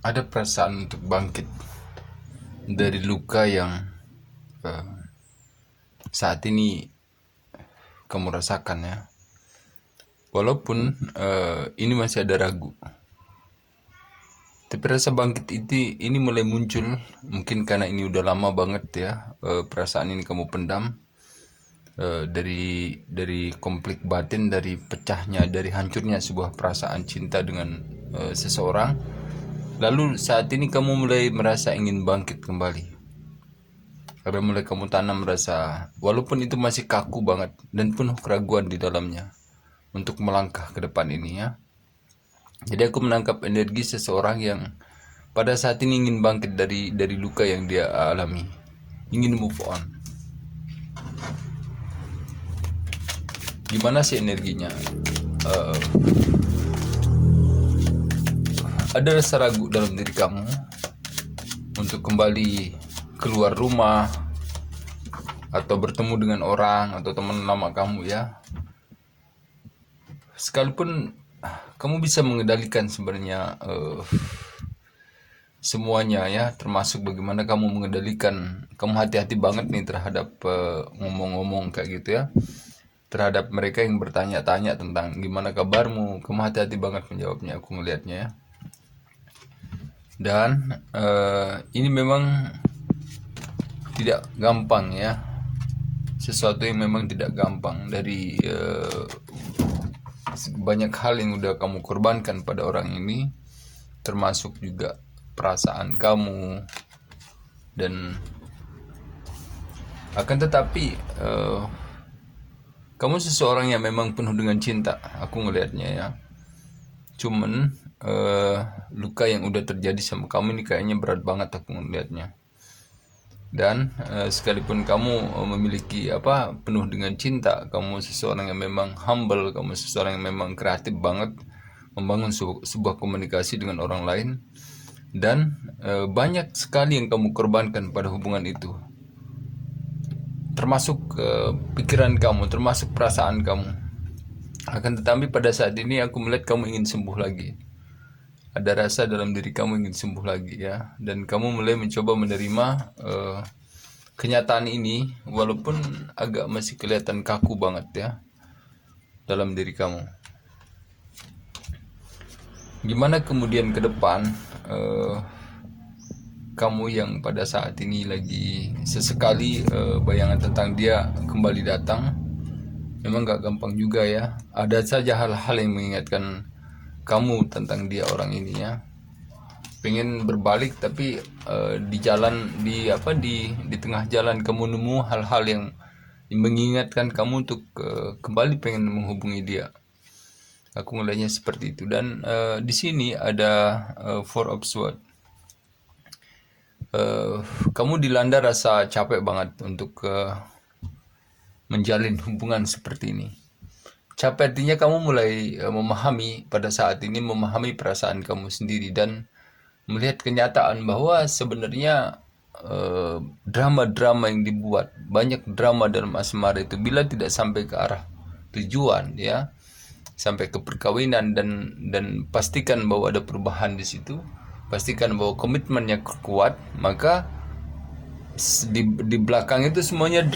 Ada perasaan untuk bangkit dari luka yang eh, saat ini kamu rasakan ya. Walaupun ini masih ada ragu. Tapi rasa bangkit ini mulai muncul. Mungkin karena ini udah lama banget ya, perasaan ini kamu pendam. Dari konflik batin, dari pecahnya, dari hancurnya sebuah perasaan cinta dengan seseorang. Lalu saat ini kamu mulai merasa ingin bangkit kembali. Karena mulai kamu tanam rasa, walaupun itu masih kaku banget dan penuh keraguan di dalamnya untuk melangkah ke depan ini ya. Jadi aku menangkap energi seseorang yang pada saat ini ingin bangkit dari luka yang dia alami, ingin move on. Gimana sih energinya? Eh, ada rasa ragu dalam diri kamu untuk kembali keluar rumah atau bertemu dengan orang atau teman lama kamu ya. Sekalipun kamu bisa mengendalikan sebenarnya semuanya ya, termasuk bagaimana kamu mengendalikan, kamu hati-hati banget nih terhadap ngomong-ngomong kayak gitu ya, terhadap mereka yang bertanya-tanya tentang gimana kabarmu, kamu hati-hati banget menjawabnya, aku ngelihatnya ya. Dan ini memang tidak gampang ya, sesuatu yang memang tidak gampang dari banyak hal yang udah kamu korbankan pada orang ini, termasuk juga perasaan kamu. Dan akan tetapi kamu seseorang yang memang penuh dengan cinta, aku ngelihatnya ya. Cuman luka yang udah terjadi sama kamu ini kayaknya berat banget aku ngelihatnya. Dan sekalipun kamu memiliki penuh dengan cinta, kamu seseorang yang memang humble, kamu seseorang yang memang kreatif banget membangun sebuah komunikasi dengan orang lain, dan banyak sekali yang kamu korbankan pada hubungan itu, termasuk pikiran kamu, termasuk perasaan kamu. Akan tetapi pada saat ini aku melihat kamu ingin sembuh lagi. Ada rasa dalam diri kamu ingin sembuh lagi ya, dan kamu mulai mencoba menerima kenyataan ini, walaupun agak masih kelihatan kaku banget ya dalam diri kamu. Gimana kemudian ke depan kamu yang pada saat ini lagi sesekali bayangan tentang dia kembali datang, memang gak gampang juga ya. Ada saja hal-hal yang mengingatkan kamu tentang dia, orang ini ya. Pengen berbalik tapi di jalan, di tengah jalan kamu nemu hal-hal yang mengingatkan kamu untuk kembali pengen menghubungi dia. Aku ngelihatnya seperti itu. Dan di sini ada Four of Swords. Kamu dilanda rasa capek banget untuk menjalin hubungan seperti ini. Capek artinya kamu mulai memahami pada saat ini, memahami perasaan kamu sendiri dan melihat kenyataan bahwa sebenarnya drama-drama yang dibuat, banyak drama dalam asmara itu, bila tidak sampai ke arah tujuan ya, sampai ke perkawinan, dan pastikan bahwa ada perubahan di situ, pastikan bahwa komitmennya kuat, maka di belakang itu semuanya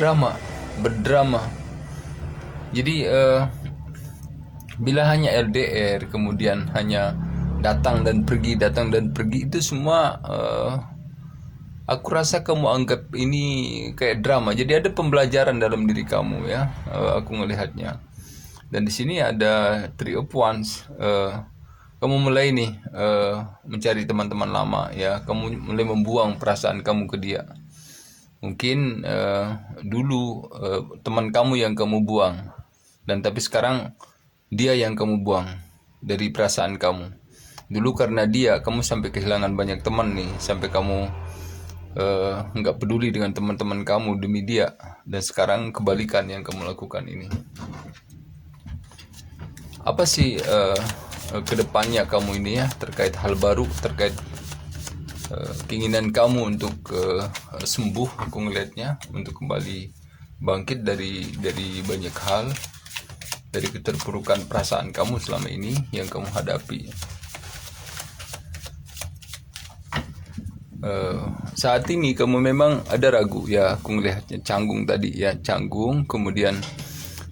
berdrama. Jadi bila hanya LDR, kemudian hanya datang dan pergi, itu semua aku rasa kamu anggap ini kayak drama. Jadi ada pembelajaran dalam diri kamu ya, aku ngelihatnya. Dan di sini ada Three of Wands. Kamu mulai nih mencari teman-teman lama ya. Kamu mulai membuang perasaan kamu ke dia. Mungkin dulu teman kamu yang kamu buang, dan tapi sekarang dia yang kamu buang dari perasaan kamu. Dulu karena dia kamu sampai kehilangan banyak teman nih, sampai kamu nggak peduli dengan teman-teman kamu demi dia. Dan sekarang kebalikan yang kamu lakukan ini. Apa sih kedepannya kamu ini ya, terkait hal baru, terkait keinginan kamu untuk sembuh, aku ngelihatnya, untuk kembali bangkit dari banyak hal, dari keterpurukan perasaan kamu selama ini yang kamu hadapi. saat ini kamu memang ada ragu ya, aku ngelihatnya canggung tadi ya, canggung, kemudian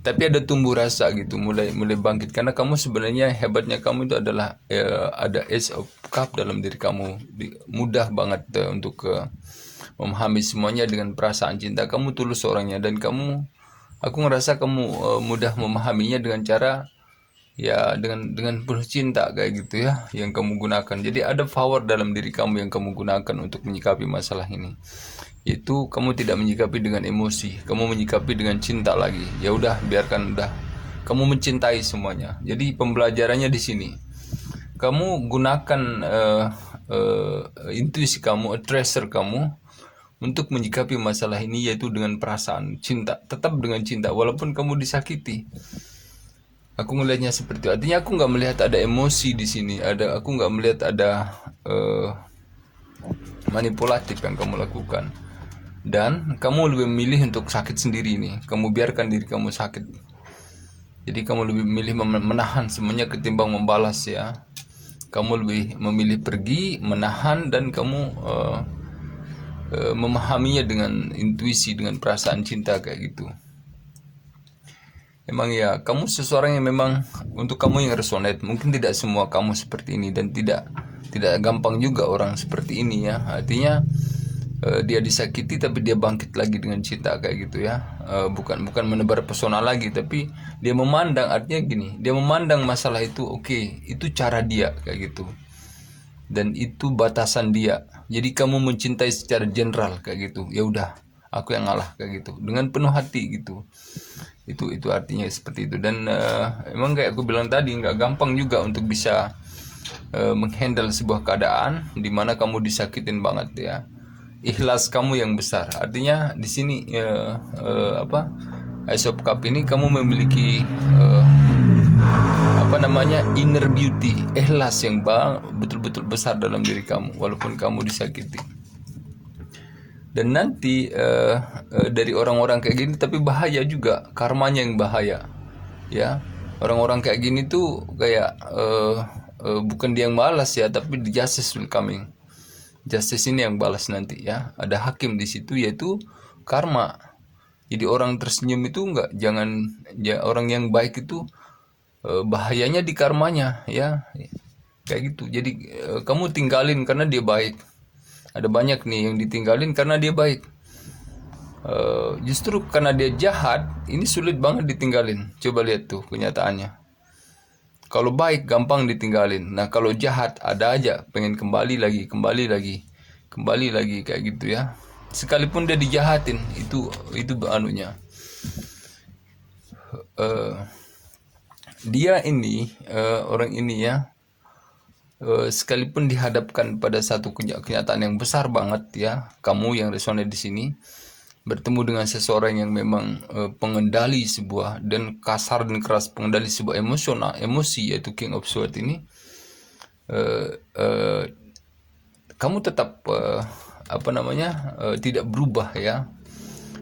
tapi ada tumbuh rasa gitu, mulai bangkit, karena kamu sebenarnya hebatnya kamu itu adalah ada Ace of Cup dalam diri kamu, mudah banget untuk memahami semuanya dengan perasaan cinta. Kamu tulus orangnya, dan aku ngerasa kamu mudah memahaminya dengan cara ya dengan penuh cinta kayak gitu ya, yang kamu gunakan. Jadi ada power dalam diri kamu yang kamu gunakan untuk menyikapi masalah ini, yaitu kamu tidak menyikapi dengan emosi, kamu menyikapi dengan cinta lagi. Ya udah, biarkan, udah kamu mencintai semuanya. Jadi pembelajarannya di sini, kamu gunakan intuisi kamu, treasure kamu untuk menyikapi masalah ini, yaitu dengan perasaan cinta, tetap dengan cinta walaupun kamu disakiti. Aku ngelihatnya seperti itu. Artinya aku nggak melihat ada emosi di sini. Aku nggak melihat ada manipulatif yang kamu lakukan. Dan kamu lebih memilih untuk sakit sendiri nih. Kamu biarkan diri kamu sakit. Jadi kamu lebih memilih menahan semuanya ketimbang membalas ya. Kamu lebih memilih pergi, menahan, dan kamu memahaminya dengan intuisi, dengan perasaan cinta kayak gitu. Emang ya, kamu seseorang yang memang, untuk kamu yang resonate, mungkin tidak semua kamu seperti ini, dan tidak gampang juga orang seperti ini ya. Artinya dia disakiti tapi dia bangkit lagi dengan cinta kayak gitu ya. Bukan menebar pesona lagi, tapi dia memandang, artinya gini, dia memandang masalah itu, oke, itu cara dia kayak gitu, dan itu batasan dia. Jadi kamu mencintai secara general kayak gitu, ya udah, aku yang ngalah kayak gitu, dengan penuh hati gitu. Itu artinya seperti itu. Dan emang kayak aku bilang tadi, nggak gampang juga untuk bisa menghandle sebuah keadaan di mana kamu disakitin banget ya. Ikhlas kamu yang besar. Artinya di sini Ace of Cup ini, kamu memiliki inner beauty, ikhlas yang betul-betul besar dalam diri kamu walaupun kamu disakiti. Dan nanti dari orang-orang kayak gini, tapi bahaya juga, karmanya yang bahaya ya. Orang-orang kayak gini tuh kayak bukan dia yang balas ya, tapi the justice will coming. Justice ini yang balas nanti ya. Ada hakim di situ, yaitu karma. Jadi orang tersenyum itu jangan ya, orang yang baik itu bahayanya di karmanya ya, kayak gitu. Jadi kamu tinggalin karena dia baik. Ada banyak nih yang ditinggalin karena dia baik. Justru karena dia jahat, ini sulit banget ditinggalin. Coba lihat tuh kenyataannya. Kalau baik gampang ditinggalin. Nah kalau jahat ada aja pengen kembali lagi kayak gitu ya. Sekalipun dia dijahatin, itu anunya. Dia ini orang ini ya, sekalipun dihadapkan pada satu kenyataan yang besar banget ya, kamu yang resonate di sini bertemu dengan seseorang yang memang pengendali sebuah, dan kasar dan keras, pengendali sebuah emosi, yaitu King of Swords ini, kamu tetap tidak berubah ya.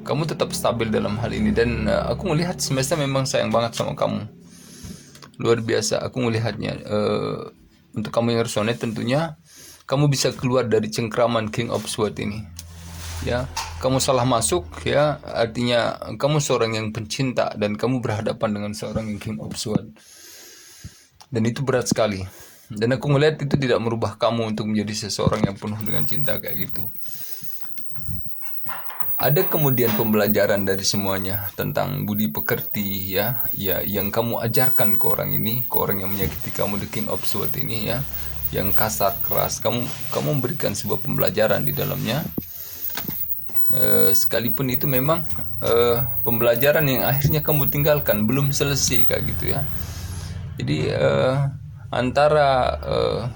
Kamu tetap stabil dalam hal ini, dan aku melihat semesta memang sayang banget sama kamu, luar biasa. Aku melihatnya untuk kamu yang resonate, tentunya kamu bisa keluar dari cengkraman King of Swords ini ya. Kamu salah masuk ya, artinya kamu seorang yang pencinta dan kamu berhadapan dengan seorang yang King of Swords, dan itu berat sekali. Dan aku melihat itu tidak merubah kamu untuk menjadi seseorang yang penuh dengan cinta kayak gitu. Ada kemudian pembelajaran dari semuanya tentang budi pekerti ya, yang kamu ajarkan ke orang ini, ke orang yang menyakiti kamu, the King of Swords ini ya, yang kasar keras. Kamu memberikan sebuah pembelajaran di dalamnya. Sekalipun itu memang pembelajaran yang akhirnya kamu tinggalkan, belum selesai kayak gitu ya. Jadi antara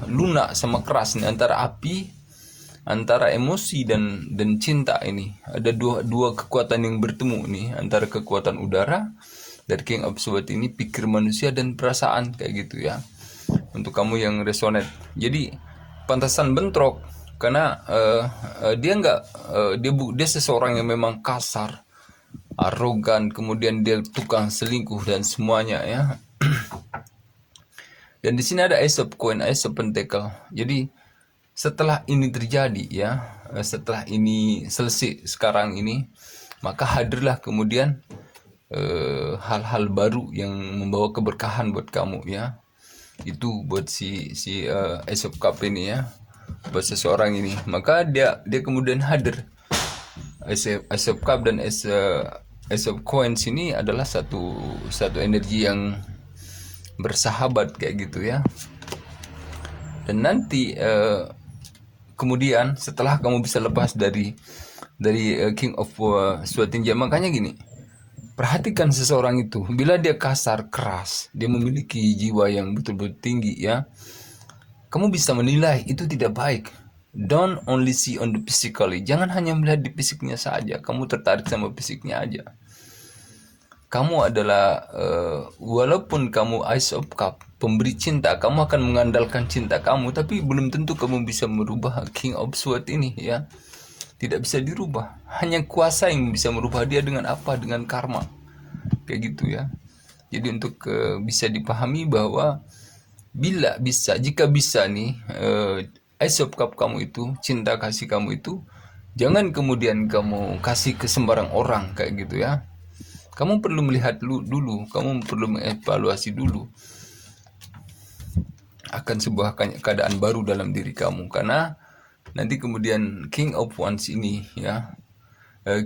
lunak sama keras nih, antara api, antara emosi dan cinta ini, ada dua kekuatan yang bertemu nih, antara kekuatan udara dari King of Swords ini, pikir manusia dan perasaan kayak gitu ya. Untuk kamu yang resonate, jadi pantasan bentrok karena dia seseorang yang memang kasar, arogan, kemudian dia tukang selingkuh dan semuanya ya. Dan di sini ada Ace of Coin, Ace of Pentacle. Jadi setelah ini terjadi ya, setelah ini selesai sekarang ini, maka hadirlah kemudian hal-hal baru yang membawa keberkahan buat kamu ya. Itu buat si Ace of Cup ini ya, buat seseorang ini. Maka dia kemudian hadir. Ace of Cup dan Ace of Coins ini adalah satu energi yang bersahabat kayak gitu ya. Dan nanti kemudian setelah kamu bisa lepas dari King of Swatinja, makanya gini, perhatikan seseorang itu, bila dia kasar, keras, dia memiliki jiwa yang betul-betul tinggi ya, kamu bisa menilai itu tidak baik. Don't only see on the physically, jangan hanya melihat di fisiknya saja, kamu tertarik sama fisiknya aja. Kamu adalah walaupun kamu Ace of Cup, pemberi cinta, kamu akan mengandalkan cinta kamu, tapi belum tentu kamu bisa merubah King of Swords ini ya. Tidak bisa dirubah. Hanya kuasa yang bisa merubah dia. Dengan apa? Dengan karma. Kayak gitu ya. Jadi untuk bisa dipahami bahwa jika bisa nih Ace of Cup kamu itu, cinta kasih kamu itu, jangan kemudian kamu kasih ke sembarang orang kayak gitu ya. Kamu perlu melihat dulu, kamu perlu mengevaluasi dulu akan sebuah keadaan baru dalam diri kamu, karena nanti kemudian King of Wands ini ya,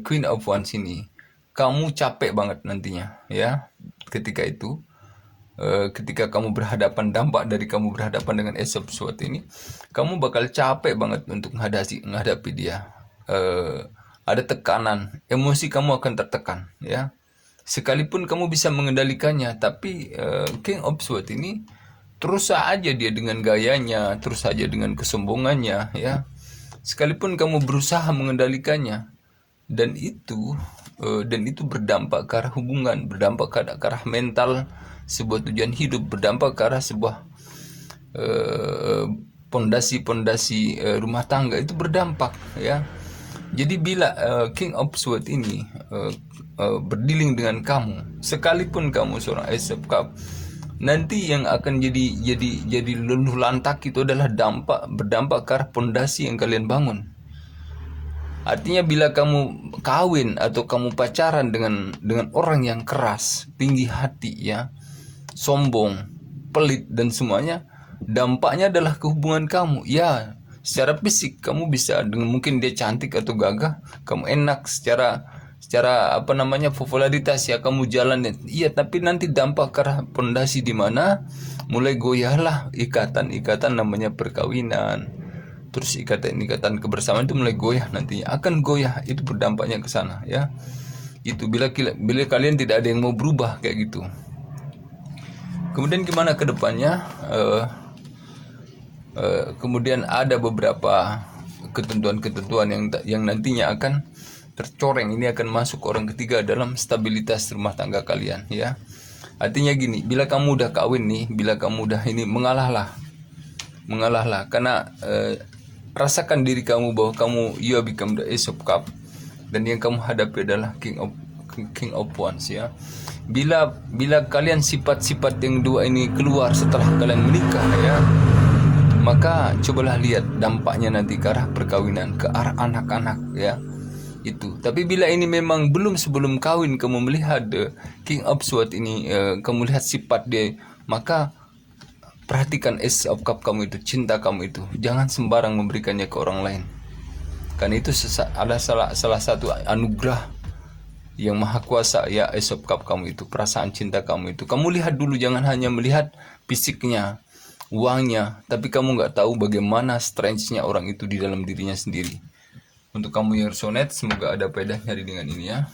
Queen of Wands ini, kamu capek banget nantinya ya. Ketika itu, ketika kamu berhadapan, dampak dari kamu berhadapan dengan Ace of Swords ini, kamu bakal capek banget untuk menghadapi dia. Ada tekanan, emosi kamu akan tertekan ya. Sekalipun kamu bisa mengendalikannya, tapi King of Swords ini terus saja dia dengan gayanya, terus saja dengan kesombongannya ya. Sekalipun kamu berusaha mengendalikannya, dan itu berdampak ke arah hubungan, berdampak ke arah mental, sebuah tujuan hidup, berdampak ke arah sebuah pondasi rumah tangga, itu berdampak ya. Jadi bila King of Swords ini berdealing dengan kamu, sekalipun kamu seorang Ace of Cup, nanti yang akan jadi luluh lantak itu adalah berdampak ke arah pondasi yang kalian bangun. Artinya bila kamu kawin atau kamu pacaran dengan orang yang keras, tinggi hati ya, sombong, pelit dan semuanya, dampaknya adalah ke hubungan kamu ya. Secara fisik kamu bisa dengan, mungkin dia cantik atau gagah, kamu enak secara popularitas ya, kamu jalan iya, tapi nanti dampak ke arah pondasi di mana mulai goyahlah ikatan namanya perkawinan, terus ikatan kebersamaan itu mulai goyah, nantinya akan goyah, itu berdampaknya ke sana ya. Itu bila kalian tidak ada yang mau berubah kayak gitu. Kemudian gimana ke depannya? Kemudian ada beberapa ketentuan yang nantinya akan tercoreng. Ini akan masuk orang ketiga dalam stabilitas rumah tangga kalian ya. Artinya gini, bila kamu udah kawin nih, bila kamu udah ini, mengalahlah karena rasakan diri kamu bahwa you become the Ace of Cup, dan yang kamu hadapi adalah King of Wands ya. Bila kalian sifat-sifat yang dua ini keluar setelah kalian menikah ya, maka cobalah lihat dampaknya nanti ke arah perkawinan, ke arah anak-anak ya. Itu. Tapi bila ini memang sebelum kawin kamu melihat King of Swords ini, kamu lihat sifat dia, maka perhatikan Ace of Cup kamu itu, cinta kamu itu, jangan sembarang memberikannya ke orang lain, karena itu adalah salah satu anugerah yang maha kuasa ya. Ace of Cup kamu itu, perasaan cinta kamu itu, kamu lihat dulu, jangan hanya melihat fisiknya, uangnya, tapi kamu nggak tahu bagaimana strength-nya orang itu di dalam dirinya sendiri. Untuk kamu yang resonate, semoga ada faedahnya dengan ini ya.